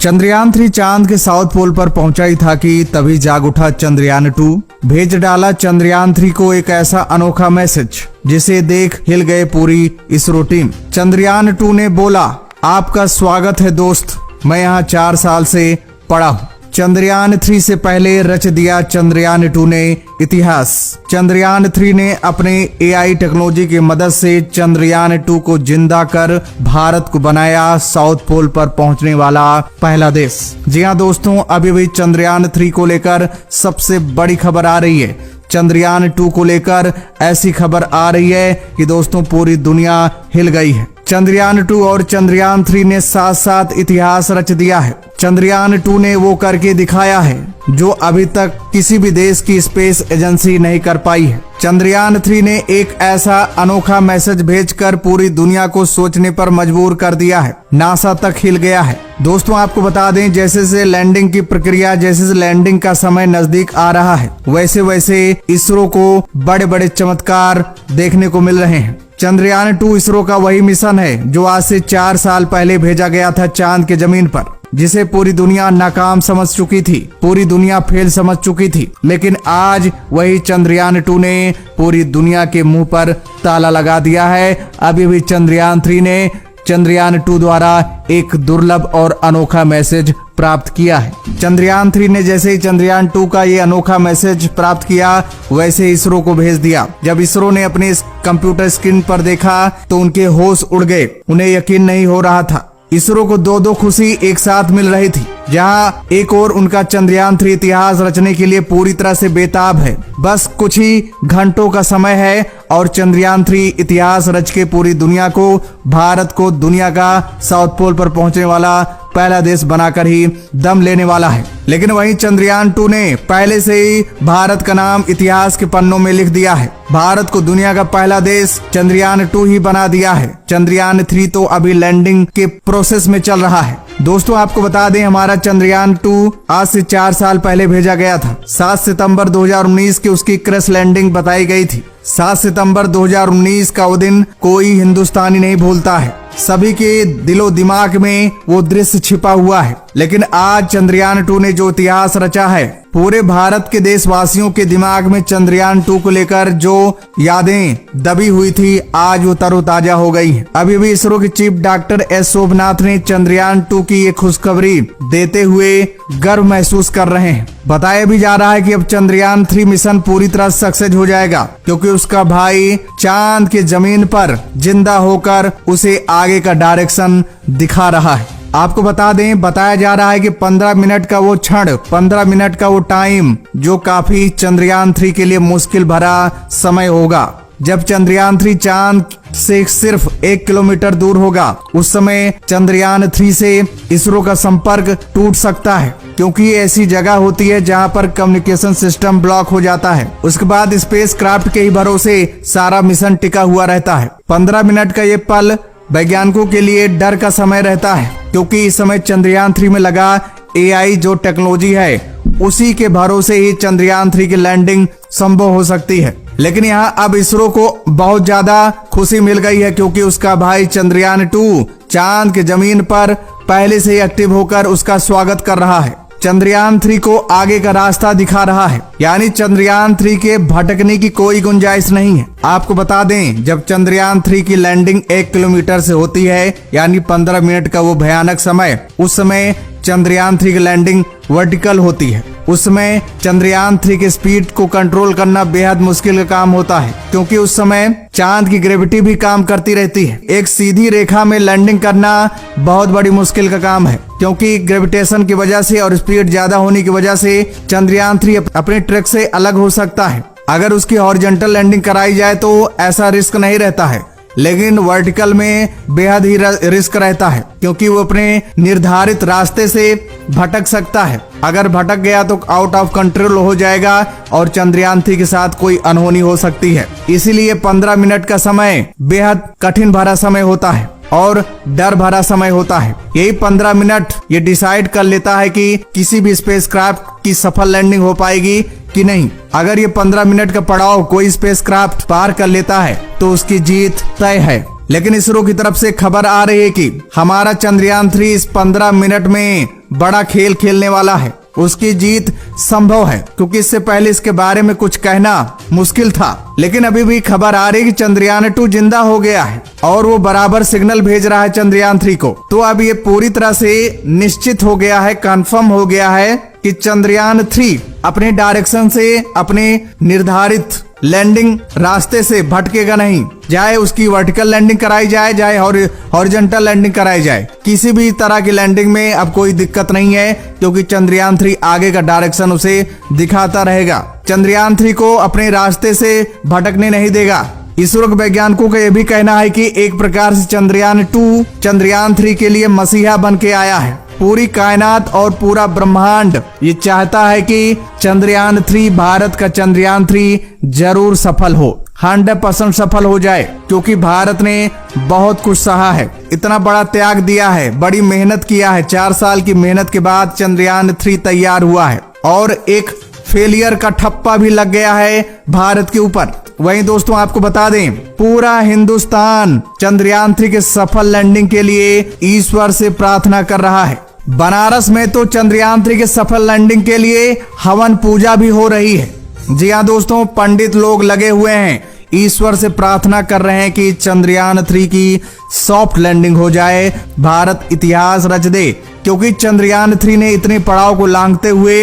चंद्रयान 3 चांद के south pole पर पहुंचा ही था कि तभी जाग उठा चंद्रयान 2। भेज डाला चंद्रयान 3 को एक ऐसा अनोखा मैसेज जिसे देख हिल गए पूरी इसरो टीम। चंद्रयान 2 ने बोला, आपका स्वागत है दोस्त, मैं यहाँ 4 साल से पड़ा हूँ। चंद्रयान 3 से पहले रच दिया चंद्रयान 2 ने इतिहास। चंद्रयान 3 ने अपने AI टेक्नोलॉजी की मदद से चंद्रयान 2 को जिंदा कर भारत को बनाया साउथ पोल पर पहुंचने वाला पहला देश। जी हाँ दोस्तों, अभी भी चंद्रयान 3 को लेकर सबसे बड़ी खबर आ रही है। चंद्रयान 2 को लेकर ऐसी खबर आ रही है कि दोस्तों पूरी दुनिया हिल गई है। चंद्रयान 2 और चंद्रयान 3 ने साथ साथ इतिहास रच दिया है। चंद्रयान 2 ने वो करके दिखाया है जो अभी तक किसी भी देश की स्पेस एजेंसी नहीं कर पाई है। चंद्रयान 3 ने एक ऐसा अनोखा मैसेज भेजकर पूरी दुनिया को सोचने पर मजबूर कर दिया है। नासा तक हिल गया है। दोस्तों आपको बता दें, जैसे से लैंडिंग की प्रक्रिया, जैसे से लैंडिंग का समय नजदीक आ रहा है, वैसे वैसे इसरो को बड़े बड़े चमत्कार देखने को मिल रहे हैं। चंद्रयान 2 इसरो का वही मिशन है जो आज से 4 साल पहले भेजा गया था चांद के जमीन पर, जिसे पूरी दुनिया नाकाम समझ चुकी थी, पूरी दुनिया फेल समझ चुकी थी। लेकिन आज वही चंद्रयान 2 ने पूरी दुनिया के मुंह पर ताला लगा दिया है। अभी भी चंद्रयान 3 ने चंद्रयान 2 द्वारा एक दुर्लभ और अनोखा मैसेज प्राप्त किया है। चंद्रयान 3 ने जैसे ही चंद्रयान 2 का ये अनोखा मैसेज प्राप्त किया, वैसे इसरो को भेज दिया। जब इसरो ने अपने इस कंप्यूटर स्क्रीन पर देखा तो उनके होश उड़ गए। उन्हें यकीन नहीं हो रहा था। इसरो को दो खुशी एक साथ मिल रही थी। जहां एक और उनका चंद्रयान 3 इतिहास रचने के लिए पूरी तरह से बेताब है। बस कुछ ही घंटों का समय है और चंद्रयान 3 इतिहास रच के पूरी दुनिया को, भारत को दुनिया का साउथ पोल पर पहुंचने वाला पहला देश बनाकर ही दम लेने वाला है। लेकिन वहीं चंद्रयान 2 ने पहले से ही भारत का नाम इतिहास के पन्नों में लिख दिया है। भारत को दुनिया का पहला देश चंद्रयान 2 ही बना दिया है। चंद्रयान 3 तो अभी लैंडिंग के प्रोसेस में चल रहा है। दोस्तों आपको बता दें, हमारा चंद्रयान 2 आज से 4 साल पहले भेजा गया था। 7 सितंबर 2019 की उसकी क्रैश लैंडिंग बताई गई थी। 7 सितंबर 2019 का वो दिन कोई हिंदुस्तानी नहीं भूलता है। सभी के दिलो दिमाग में वो दृश्य छिपा हुआ है। लेकिन आज चंद्रयान 2 ने जो इतिहास रचा है, पूरे भारत के देशवासियों के दिमाग में चंद्रयान 2 को लेकर जो यादें दबी हुई थी, आज वो तरोताजा हो गई हैं। अभी भी इसरो के चीफ डॉक्टर एस शोभनाथ ने चंद्रयान 2 की ये खुशखबरी देते हुए गर्व महसूस कर रहे हैं। बताया भी जा रहा है कि अब चंद्रयान 3 मिशन पूरी तरह सक्सेस हो जाएगा, क्योंकि उसका भाई चांद के जमीन पर जिंदा होकर उसे आगे का डायरेक्शन दिखा रहा है। आपको बता दें, बताया जा रहा है कि 15 मिनट का वो क्षण, 15 मिनट का वो टाइम, जो काफी चंद्रयान 3 के लिए मुश्किल भरा समय होगा। जब चंद्रयान 3 चांद से सिर्फ 1 किलोमीटर दूर होगा, उस समय चंद्रयान 3 से इसरो का संपर्क टूट सकता है, क्योंकि ये ऐसी जगह होती है जहां पर कम्युनिकेशन सिस्टम ब्लॉक हो जाता है। उसके बाद स्पेस क्राफ्ट के ही भरोसे सारा मिशन टिका हुआ रहता है। 15 मिनट का ये पल वैज्ञानिकों के लिए डर का समय रहता है, क्योंकि इस समय चंद्रयान 3 में लगा AI जो टेक्नोलॉजी है, उसी के भरोसे ही चंद्रयान 3 की लैंडिंग संभव हो सकती है। लेकिन यहाँ अब इसरो को बहुत ज्यादा खुशी मिल गई है, क्योंकि उसका भाई चंद्रयान 2 चांद के जमीन पर पहले से ही एक्टिव होकर उसका स्वागत कर रहा है। चंद्रयान 3 को आगे का रास्ता दिखा रहा है, यानी चंद्रयान 3 के भटकने की कोई गुंजाइश नहीं है। आपको बता दें, जब चंद्रयान 3 की लैंडिंग 1 किलोमीटर से होती है, यानी 15 मिनट का वो भयानक समय, उस समय चंद्रयान 3 की लैंडिंग वर्टिकल होती है। उस समय चंद्रयान 3 की स्पीड को कंट्रोल करना बेहद मुश्किल का काम होता है, क्योंकि उस समय चांद की ग्रेविटी भी काम करती रहती है। एक सीधी रेखा में लैंडिंग करना बहुत बड़ी मुश्किल का काम है, क्योंकि ग्रेविटेशन की वजह से और स्पीड ज्यादा होने की वजह से चंद्रयान 3 अपने ट्रैक से अलग हो सकता है। अगर उसकी हॉरिजॉन्टल लैंडिंग कराई जाए तो ऐसा रिस्क नहीं रहता है, लेकिन वर्टिकल में बेहद ही रिस्क रहता है, क्योंकि वो अपने निर्धारित रास्ते से भटक सकता है। अगर भटक गया तो आउट ऑफ कंट्रोल हो जाएगा और चंद्रयान 3 के साथ कोई अनहोनी हो सकती है। इसीलिए 15 मिनट का समय बेहद कठिन भरा समय होता है और डर भरा समय होता है। यही 15 मिनट ये डिसाइड कर लेता है कि किसी भी स्पेसक्राफ्ट की सफल लैंडिंग हो पाएगी कि नहीं। अगर ये 15 मिनट का पड़ाव कोई स्पेसक्राफ्ट पार कर लेता है तो उसकी जीत तय है। लेकिन इसरो की तरफ से खबर आ रही है कि हमारा चंद्रयान 3 इस 15 मिनट में बड़ा खेल खेलने वाला है। उसकी जीत संभव है, क्योंकि इससे पहले इसके बारे में कुछ कहना मुश्किल था। लेकिन अभी भी खबर आ रही है कि चंद्रयान 2 जिंदा हो गया है और वो बराबर सिग्नल भेज रहा है चंद्रयान 3 को। तो अब ये पूरी तरह से निश्चित हो गया है, कंफर्म हो गया है कि चंद्रयान 3 अपने डायरेक्शन से, अपने निर्धारित लैंडिंग रास्ते से भटकेगा नहीं। चाहे उसकी वर्टिकल लैंडिंग कराई जाए, चाहे हॉरिजॉन्टल लैंडिंग कराई जाए, किसी भी तरह की लैंडिंग में अब कोई दिक्कत नहीं है, क्योंकि चंद्रयान 3 आगे का डायरेक्शन उसे दिखाता रहेगा। चंद्रयान 3 को अपने रास्ते से भटकने नहीं देगा। इसरो के वैज्ञानिकों का यह भी कहना है कि एक प्रकार से चंद्रयान 2 चंद्रयान 3 के लिए मसीहा बन के आया है। पूरी कायनात और पूरा ब्रह्मांड ये चाहता है कि चंद्रयान 3, भारत का चंद्रयान 3 जरूर सफल हो, 100% सफल हो जाए, क्योंकि भारत ने बहुत कुछ सहा है, इतना बड़ा त्याग दिया है, बड़ी मेहनत किया है। 4 साल की मेहनत के बाद चंद्रयान 3 तैयार हुआ है और एक फेलियर का ठप्पा भी लग गया है भारत के ऊपर। वहीं दोस्तों आपको बता दें, पूरा हिंदुस्तान चंद्रयान 3 के सफल लैंडिंग के लिए ईश्वर से प्रार्थना कर रहा है। बनारस में तो चंद्रयान 3 के सफल लैंडिंग के लिए हवन पूजा भी हो रही है। जी हाँ दोस्तों, पंडित लोग लगे हुए हैं, ईश्वर से प्रार्थना कर रहे हैं कि चंद्रयान 3 की सॉफ्ट लैंडिंग हो जाए, भारत इतिहास रच दे, क्योंकि चंद्रयान 3 ने इतने पड़ाव को लांघते हुए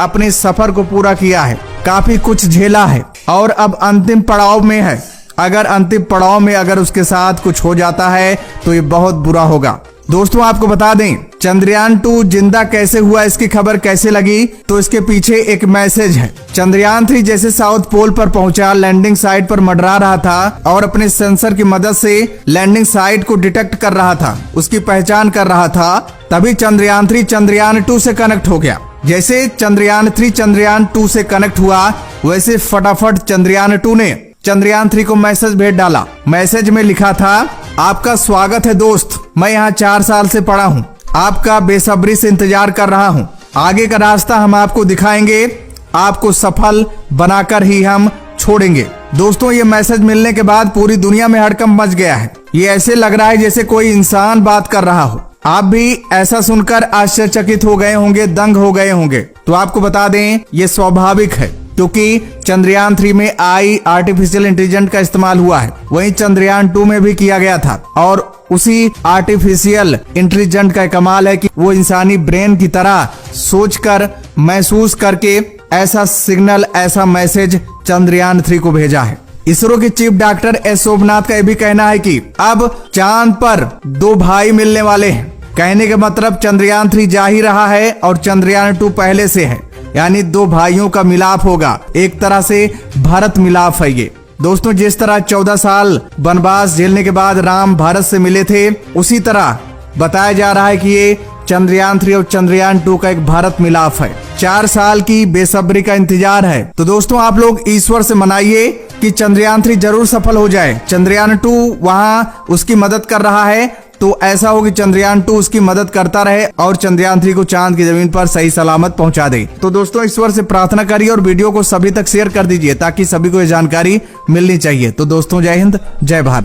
अपने सफर को पूरा किया है, काफी कुछ झेला है और अब अंतिम पड़ाव में है। अगर अंतिम पड़ाव में अगर उसके साथ कुछ हो जाता है तो ये बहुत बुरा होगा। दोस्तों आपको बता दें, चंद्रयान 2 जिंदा कैसे हुआ, इसकी खबर कैसे लगी, तो इसके पीछे एक मैसेज है। चंद्रयान 3 जैसे साउथ पोल पर पहुंचा, लैंडिंग साइट पर मंडरा रहा था और अपने सेंसर की मदद से लैंडिंग साइट को डिटेक्ट कर रहा था, उसकी पहचान कर रहा था। तभी चंद्रयान 3 चंद्रयान 2 से कनेक्ट हो गया। जैसे चंद्रयान 3 चंद्रयान 2 से कनेक्ट हुआ, वैसे फटाफट चंद्रयान 2 ने चंद्रयान 3 को मैसेज भेज डाला। मैसेज में लिखा था, आपका स्वागत है दोस्त, मैं यहाँ 4 साल से पड़ा हूँ, आपका बेसब्री से इंतजार कर रहा हूँ। आगे का रास्ता हम आपको दिखाएंगे, आपको सफल बनाकर ही हम छोड़ेंगे। दोस्तों ये मैसेज मिलने के बाद पूरी दुनिया में हड़कंप मच गया है। ये ऐसे लग रहा है जैसे कोई इंसान बात कर रहा हो। आप भी ऐसा सुनकर आश्चर्यचकित हो गए होंगे, दंग हो गए होंगे। तो आपको बता दें, ये स्वाभाविक है, क्योंकि चंद्रयान 3 में आर्टिफिशियल इंटेलिजेंस का इस्तेमाल हुआ है, वहीं चंद्रयान 2 में भी किया गया था। और उसी आर्टिफिशियल इंटेलिजेंस का कमाल है कि वो इंसानी ब्रेन की तरह सोचकर, महसूस करके ऐसा सिग्नल, ऐसा मैसेज चंद्रयान 3 को भेजा है। इसरो के चीफ डॉक्टर एस शोभनाथ का यह भी कहना है कि अब चांद पर 2 भाई मिलने वाले हैं। कहने का मतलब चंद्रयान 3 जा ही रहा है और चंद्रयान 2 पहले से है, यानी 2 भाइयों का मिलाप होगा। एक तरह से भारत मिलाप है ये। दोस्तों जिस तरह 14 साल वनवास झेलने के बाद राम भारत से मिले थे, उसी तरह बताया जा रहा है कि ये चंद्रयान 3 और चंद्रयान 2 का एक भारत मिलाप है। 4 साल की बेसब्री का इंतजार है। तो दोस्तों आप लोग ईश्वर से मनाइए कि चंद्रयान 3 जरूर सफल हो जाए। चंद्रयान 2 वहां उसकी मदद कर रहा है, तो ऐसा हो कि चंद्रयान 2 उसकी मदद करता रहे और चंद्रयान 3 को चांद की जमीन पर सही सलामत पहुंचा दे। तो दोस्तों ईश्वर से प्रार्थना करिए और वीडियो को सभी तक शेयर कर दीजिए, ताकि सभी को ये जानकारी मिलनी चाहिए। तो दोस्तों जय हिंद, जय भारत।